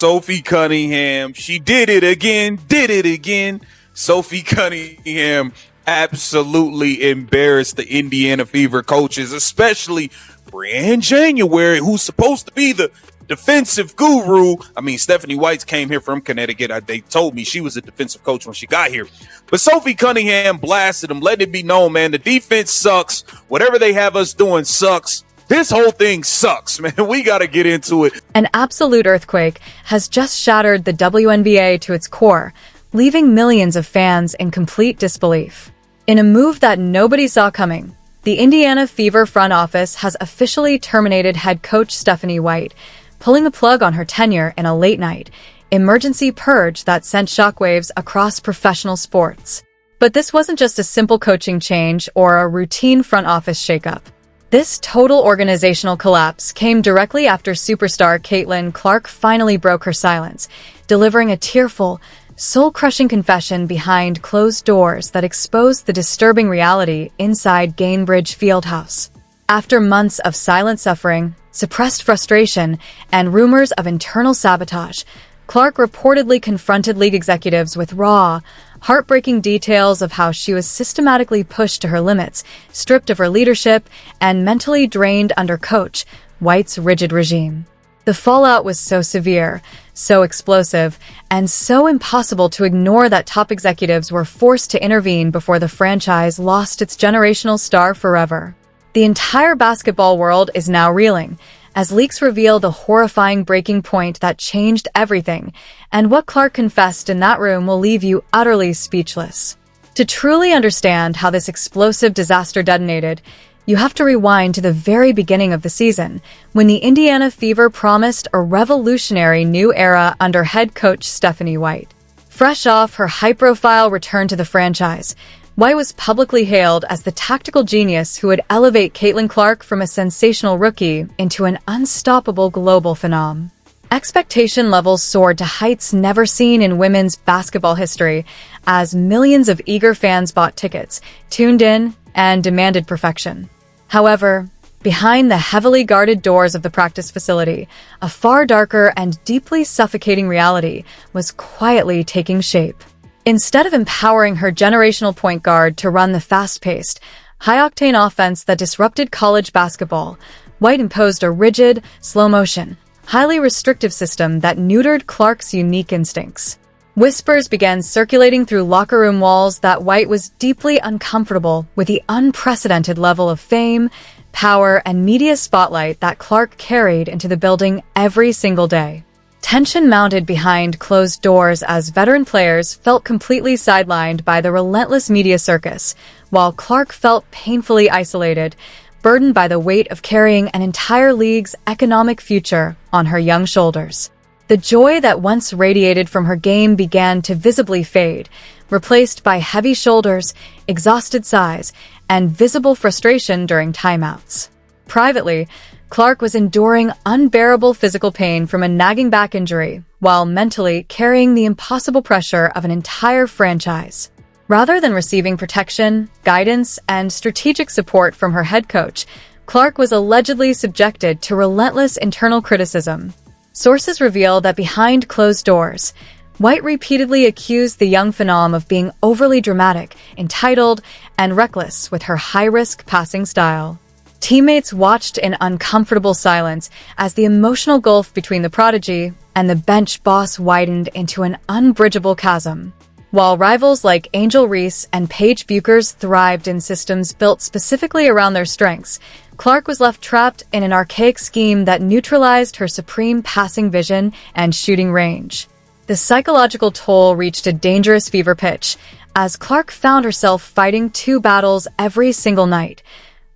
Sophie Cunningham, she did it again. Sophie Cunningham absolutely embarrassed the Indiana Fever coaches, especially Brianne January, who's supposed to be the defensive guru. I mean, Stephanie White came here from Connecticut. They told me she was a defensive coach when she got here. But Sophie Cunningham blasted them, letting it be known, man, the defense sucks. Whatever they have us doing sucks. This whole thing sucks, man. We got to get into it. An absolute earthquake has just shattered the WNBA to its core, leaving millions of fans in complete disbelief. In a move that nobody saw coming, the Indiana Fever front office has officially terminated head coach Stephanie White, pulling the plug on her tenure in a late-night, emergency purge that sent shockwaves across professional sports. But this wasn't just a simple coaching change or a routine front office shakeup. This total organizational collapse came directly after superstar Caitlin Clark finally broke her silence, delivering a tearful, soul-crushing confession behind closed doors that exposed the disturbing reality inside Gainbridge Fieldhouse. After months of silent suffering, suppressed frustration, and rumors of internal sabotage, Clark reportedly confronted league executives with raw, heartbreaking details of how she was systematically pushed to her limits, stripped of her leadership, and mentally drained under Coach White's rigid regime. The fallout was so severe, so explosive, and so impossible to ignore that top executives were forced to intervene before the franchise lost its generational star forever. The entire basketball world is now reeling, as leaks reveal the horrifying breaking point that changed everything, and what Clark confessed in that room will leave you utterly speechless. To truly understand how this explosive disaster detonated, you have to rewind to the very beginning of the season, when the Indiana Fever promised a revolutionary new era under head coach Stephanie White. Fresh off her high-profile return to the franchise, White was publicly hailed as the tactical genius who would elevate Caitlin Clark from a sensational rookie into an unstoppable global phenom. Expectation levels soared to heights never seen in women's basketball history, as millions of eager fans bought tickets, tuned in, and demanded perfection. However, behind the heavily guarded doors of the practice facility, a far darker and deeply suffocating reality was quietly taking shape. Instead of empowering her generational point guard to run the fast-paced, high-octane offense that disrupted college basketball, White imposed a rigid, slow-motion, highly restrictive system that neutered Clark's unique instincts. Whispers began circulating through locker room walls that White was deeply uncomfortable with the unprecedented level of fame, power, and media spotlight that Clark carried into the building every single day. Tension mounted behind closed doors as veteran players felt completely sidelined by the relentless media circus, while Clark felt painfully isolated, burdened by the weight of carrying an entire league's economic future on her young shoulders. The joy that once radiated from her game began to visibly fade, replaced by heavy shoulders, exhausted sighs, and visible frustration during timeouts. Privately, Clark was enduring unbearable physical pain from a nagging back injury, while mentally carrying the impossible pressure of an entire franchise. Rather than receiving protection, guidance, and strategic support from her head coach, Clark was allegedly subjected to relentless internal criticism. Sources reveal that behind closed doors, White repeatedly accused the young phenom of being overly dramatic, entitled, and reckless with her high-risk passing style. Teammates watched in uncomfortable silence as the emotional gulf between the prodigy and the bench boss widened into an unbridgeable chasm. While rivals like Angel Reese and Paige Buchers thrived in systems built specifically around their strengths, Clark was left trapped in an archaic scheme that neutralized her supreme passing vision and shooting range. The psychological toll reached a dangerous fever pitch, as Clark found herself fighting two battles every single night,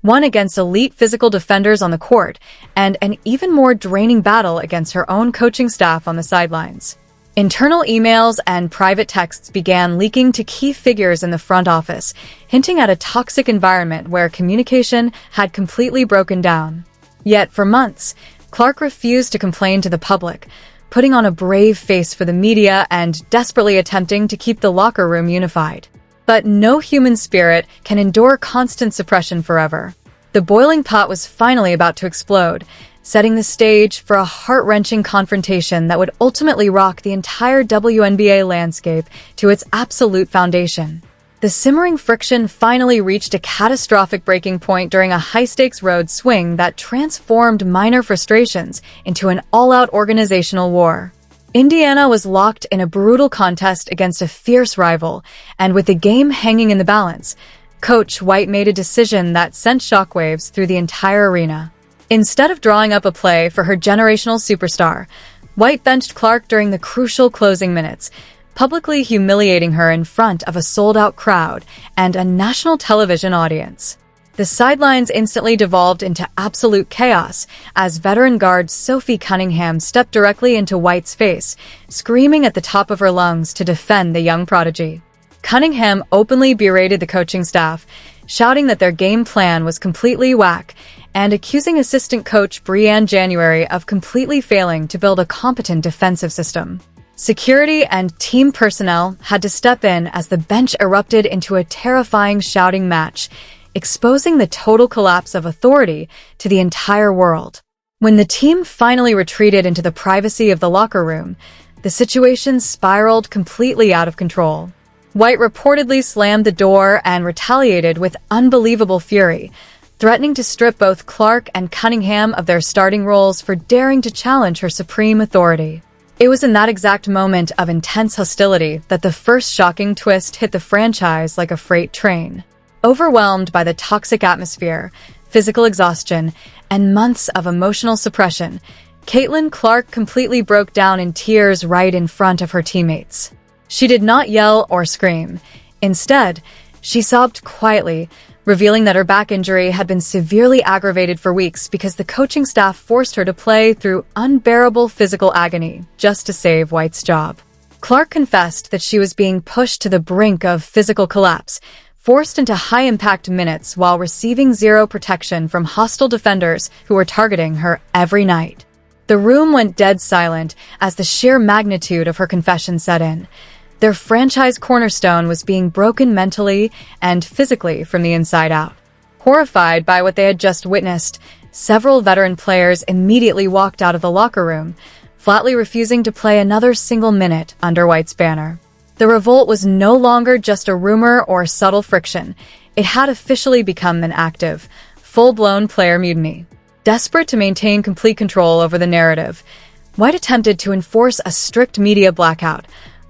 one against elite physical defenders on the court, and an even more draining battle against her own coaching staff on the sidelines. Internal emails and private texts began leaking to key figures in the front office, hinting at a toxic environment where communication had completely broken down. Yet for months, Clark refused to complain to the public, putting on a brave face for the media and desperately attempting to keep the locker room unified. But no human spirit can endure constant suppression forever. The boiling pot was finally about to explode, setting the stage for a heart-wrenching confrontation that would ultimately rock the entire WNBA landscape to its absolute foundation. The simmering friction finally reached a catastrophic breaking point during a high-stakes road swing that transformed minor frustrations into an all-out organizational war. Indiana was locked in a brutal contest against a fierce rival, and with the game hanging in the balance, Coach White made a decision that sent shockwaves through the entire arena. Instead of drawing up a play for her generational superstar, White benched Clark during the crucial closing minutes, publicly humiliating her in front of a sold-out crowd and a national television audience. The sidelines instantly devolved into absolute chaos as veteran guard Sophie Cunningham stepped directly into White's face, screaming at the top of her lungs to defend the young prodigy. Cunningham openly berated the coaching staff, shouting that their game plan was completely whack and accusing assistant coach Breanne January of completely failing to build a competent defensive system. Security and team personnel had to step in as the bench erupted into a terrifying shouting match, exposing the total collapse of authority to the entire world. When the team finally retreated into the privacy of the locker room, the situation spiraled completely out of control. White reportedly slammed the door and retaliated with unbelievable fury, threatening to strip both Clark and Cunningham of their starting roles for daring to challenge her supreme authority. It was in that exact moment of intense hostility that the first shocking twist hit the franchise like a freight train. Overwhelmed by the toxic atmosphere, physical exhaustion, and months of emotional suppression, Caitlin Clark completely broke down in tears right in front of her teammates. She did not yell or scream. Instead, she sobbed quietly, revealing that her back injury had been severely aggravated for weeks because the coaching staff forced her to play through unbearable physical agony just to save White's job. Clark confessed that she was being pushed to the brink of physical collapse, forced into high-impact minutes while receiving zero protection from hostile defenders who were targeting her every night. The room went dead silent as the sheer magnitude of her confession set in. Their franchise cornerstone was being broken mentally and physically from the inside out. Horrified by what they had just witnessed, several veteran players immediately walked out of the locker room, flatly refusing to play another single minute under White's banner. The revolt was no longer just a rumor or subtle friction. It had officially become an active, full-blown player mutiny. Desperate to maintain complete control over the narrative, White attempted to enforce a strict media blackout,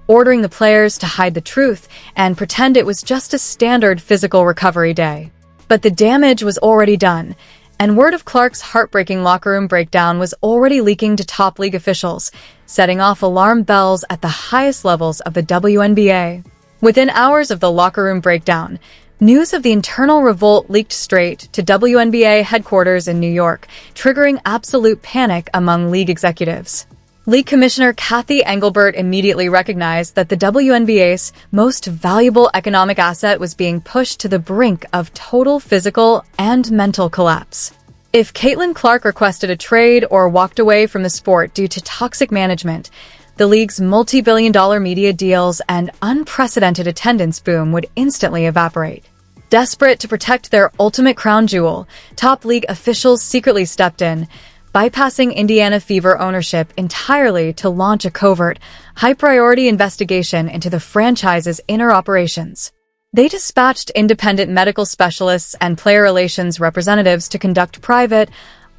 ordering the players to hide the truth and pretend it was just a standard physical recovery day. But the damage was already done, and word of Clark's heartbreaking locker room breakdown was already leaking to top league officials, setting off alarm bells at the highest levels of the WNBA. Within hours of the locker room breakdown, news of the internal revolt leaked straight to WNBA headquarters in New York, triggering absolute panic among league executives. League Commissioner Kathy Engelbert immediately recognized that the WNBA's most valuable economic asset was being pushed to the brink of total physical and mental collapse. If Caitlin Clark requested a trade or walked away from the sport due to toxic management, the league's multi-billion-dollar media deals and unprecedented attendance boom would instantly evaporate. Desperate to protect their ultimate crown jewel, top league officials secretly stepped in, bypassing Indiana Fever ownership entirely to launch a covert, high-priority investigation into the franchise's inner operations. They dispatched independent medical specialists and player relations representatives to conduct private,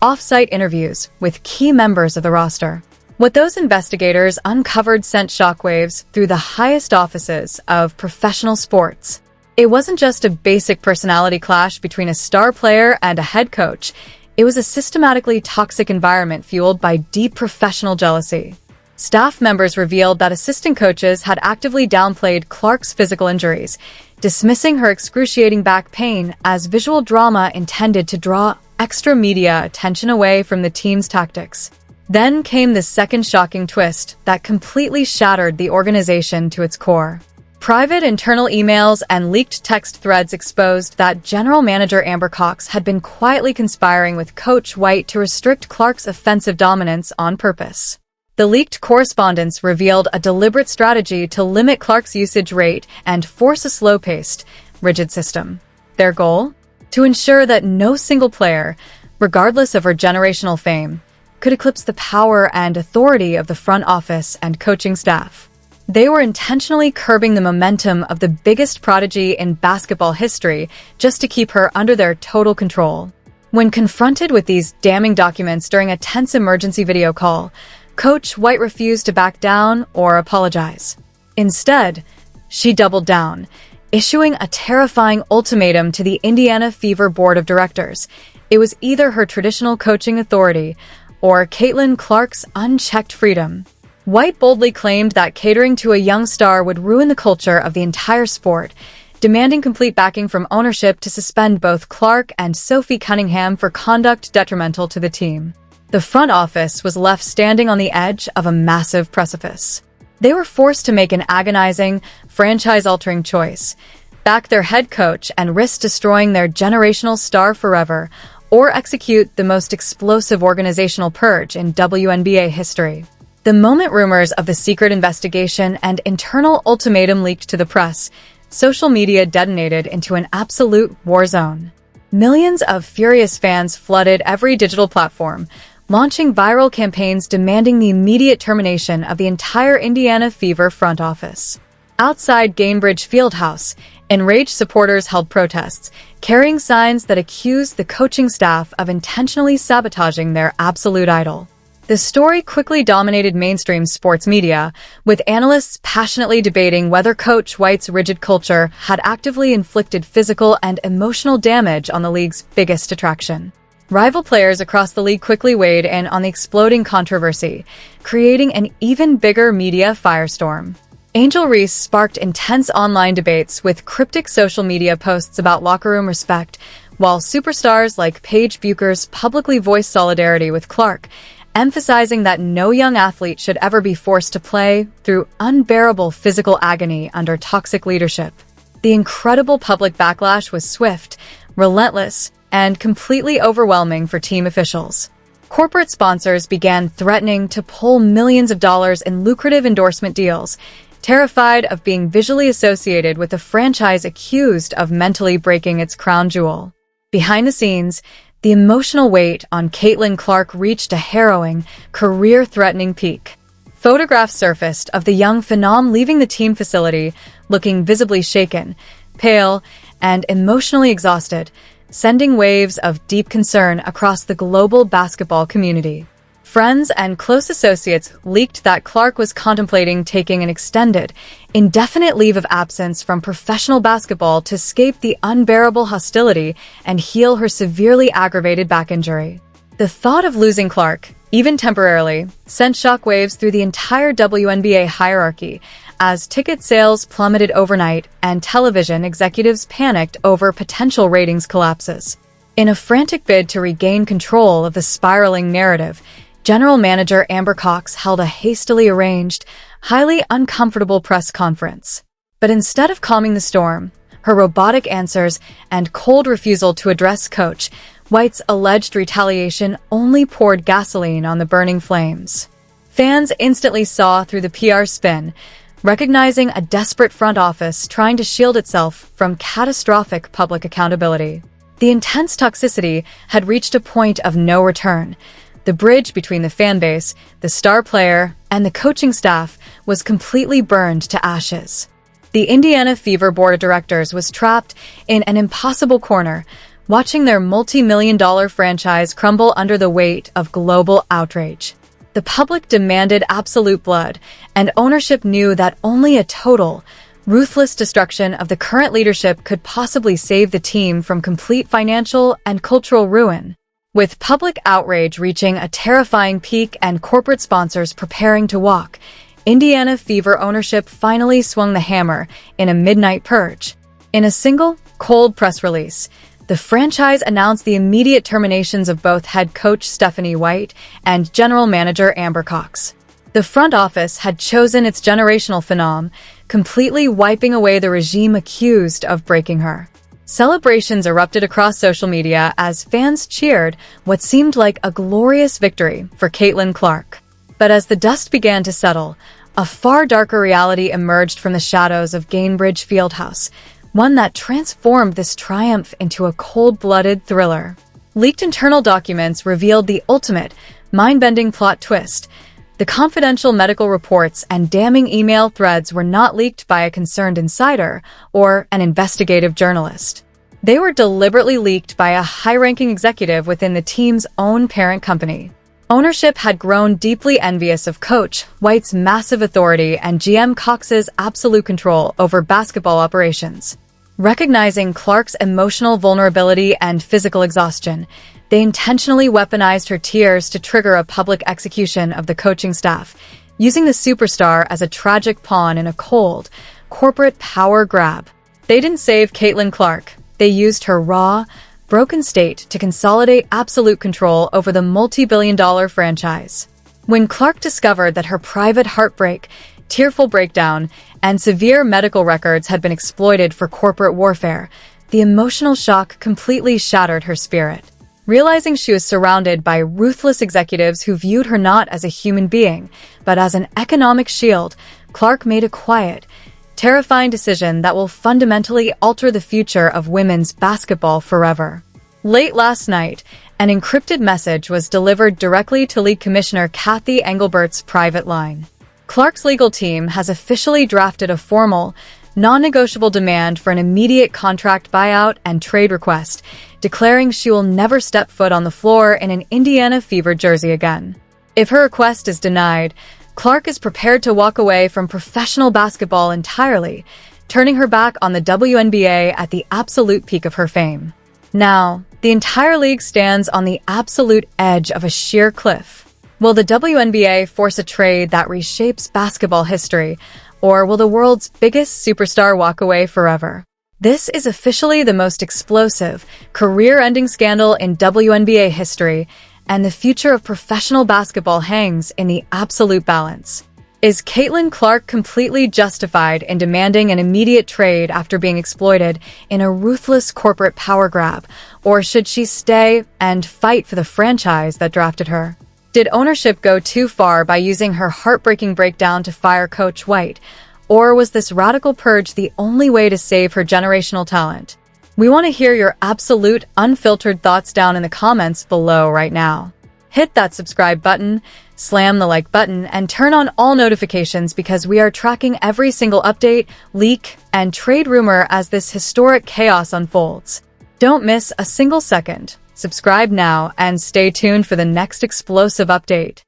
off-site interviews with key members of the roster. What those investigators uncovered sent shockwaves through the highest offices of professional sports. It wasn't just a basic personality clash between a star player and a head coach. It was a systematically toxic environment fueled by deep professional jealousy. Staff members revealed that assistant coaches had actively downplayed Clark's physical injuries, dismissing her excruciating back pain as visual drama intended to draw extra media attention away from the team's tactics. Then came the second shocking twist that completely shattered the organization to its core. Private internal emails and leaked text threads exposed that General Manager Amber Cox had been quietly conspiring with Coach White to restrict Clark's offensive dominance on purpose. The leaked correspondence revealed a deliberate strategy to limit Clark's usage rate and force a slow-paced, rigid system. Their goal? To ensure that no single player, regardless of her generational fame, could eclipse the power and authority of the front office and coaching staff. They were intentionally curbing the momentum of the biggest prodigy in basketball history just to keep her under their total control. When confronted with these damning documents during a tense emergency video call, Coach White refused to back down or apologize. Instead, she doubled down, issuing a terrifying ultimatum to the Indiana Fever Board of Directors. It was either her traditional coaching authority or Caitlin Clark's unchecked freedom. White boldly claimed that catering to a young star would ruin the culture of the entire sport, demanding complete backing from ownership to suspend both Clark and Sophie Cunningham for conduct detrimental to the team. The front office was left standing on the edge of a massive precipice. They were forced to make an agonizing, franchise-altering choice: back their head coach and risk destroying their generational star forever, or execute the most explosive organizational purge in WNBA history. The moment rumors of the secret investigation and internal ultimatum leaked to the press, social media detonated into an absolute war zone. Millions of furious fans flooded every digital platform, launching viral campaigns demanding the immediate termination of the entire Indiana Fever front office. Outside Gainbridge Fieldhouse, enraged supporters held protests, carrying signs that accused the coaching staff of intentionally sabotaging their absolute idol. The story quickly dominated mainstream sports media, with analysts passionately debating whether Coach White's rigid culture had actively inflicted physical and emotional damage on the league's biggest attraction. Rival players across the league quickly weighed in on the exploding controversy, creating an even bigger media firestorm. Angel Reese sparked intense online debates with cryptic social media posts about locker room respect, while superstars like Paige Bueckers publicly voiced solidarity with Clark, emphasizing that no young athlete should ever be forced to play through unbearable physical agony under toxic leadership. The incredible public backlash was swift, relentless, and completely overwhelming for team officials. Corporate sponsors began threatening to pull millions of dollars in lucrative endorsement deals, terrified of being visually associated with a franchise accused of mentally breaking its crown jewel. Behind the scenes, the emotional weight on Caitlin Clark reached a harrowing, career-threatening peak. Photographs surfaced of the young phenom leaving the team facility, looking visibly shaken, pale, and emotionally exhausted, sending waves of deep concern across the global basketball community. Friends and close associates leaked that Clark was contemplating taking an extended, indefinite leave of absence from professional basketball to escape the unbearable hostility and heal her severely aggravated back injury. The thought of losing Clark, even temporarily, sent shockwaves through the entire WNBA hierarchy as ticket sales plummeted overnight and television executives panicked over potential ratings collapses. In a frantic bid to regain control of the spiraling narrative, General Manager Amber Cox held a hastily arranged, highly uncomfortable press conference. But instead of calming the storm, her robotic answers and cold refusal to address Coach White's alleged retaliation only poured gasoline on the burning flames. Fans instantly saw through the PR spin, recognizing a desperate front office trying to shield itself from catastrophic public accountability. The intense toxicity had reached a point of no return. The bridge between the fanbase, the star player, and the coaching staff was completely burned to ashes. The Indiana Fever Board of Directors was trapped in an impossible corner, watching their multi-million-dollar franchise crumble under the weight of global outrage. The public demanded absolute blood, and ownership knew that only a total, ruthless destruction of the current leadership could possibly save the team from complete financial and cultural ruin. With public outrage reaching a terrifying peak and corporate sponsors preparing to walk, Indiana Fever ownership finally swung the hammer in a midnight purge. In a single, cold press release, the franchise announced the immediate terminations of both head coach Stephanie White and general manager Amber Cox. The front office had chosen its generational phenom, completely wiping away the regime accused of breaking her. Celebrations erupted across social media as fans cheered what seemed like a glorious victory for Caitlin Clark. But as the dust began to settle, a far darker reality emerged from the shadows of Gainbridge Fieldhouse, one that transformed this triumph into a cold-blooded thriller. Leaked internal documents revealed the ultimate, mind-bending plot twist. The confidential medical reports and damning email threads were not leaked by a concerned insider or an investigative journalist. They were deliberately leaked by a high-ranking executive within the team's own parent company. Ownership had grown deeply envious of Coach White's massive authority and GM Cox's absolute control over basketball operations. Recognizing Clark's emotional vulnerability and physical exhaustion, they intentionally weaponized her tears to trigger a public execution of the coaching staff, using the superstar as a tragic pawn in a cold, corporate power grab. They didn't save Caitlin Clark. They used her raw, broken state to consolidate absolute control over the multi-billion-dollar franchise. When Clark discovered that her private heartbreak, tearful breakdown, and severe medical records had been exploited for corporate warfare, the emotional shock completely shattered her spirit. Realizing she was surrounded by ruthless executives who viewed her not as a human being, but as an economic shield, Clark made a quiet, terrifying decision that will fundamentally alter the future of women's basketball forever. Late last night, an encrypted message was delivered directly to League Commissioner Kathy Engelbert's private line. Clark's legal team has officially drafted a formal, non-negotiable demand for an immediate contract buyout and trade request, declaring she will never step foot on the floor in an Indiana Fever jersey again. If her request is denied, Clark is prepared to walk away from professional basketball entirely, turning her back on the WNBA at the absolute peak of her fame. Now, the entire league stands on the absolute edge of a sheer cliff. Will the WNBA force a trade that reshapes basketball history, or will the world's biggest superstar walk away forever? This is officially the most explosive, career-ending scandal in WNBA history, and the future of professional basketball hangs in the absolute balance. Is Caitlin Clark completely justified in demanding an immediate trade after being exploited in a ruthless corporate power grab, or should she stay and fight for the franchise that drafted her? Did ownership go too far by using her heartbreaking breakdown to fire Coach White, or was this radical purge the only way to save her generational talent? We want to hear your absolute, unfiltered thoughts down in the comments below right now. Hit that subscribe button, slam the like button, and turn on all notifications because we are tracking every single update, leak, and trade rumor as this historic chaos unfolds. Don't miss a single second. Subscribe now and stay tuned for the next explosive update.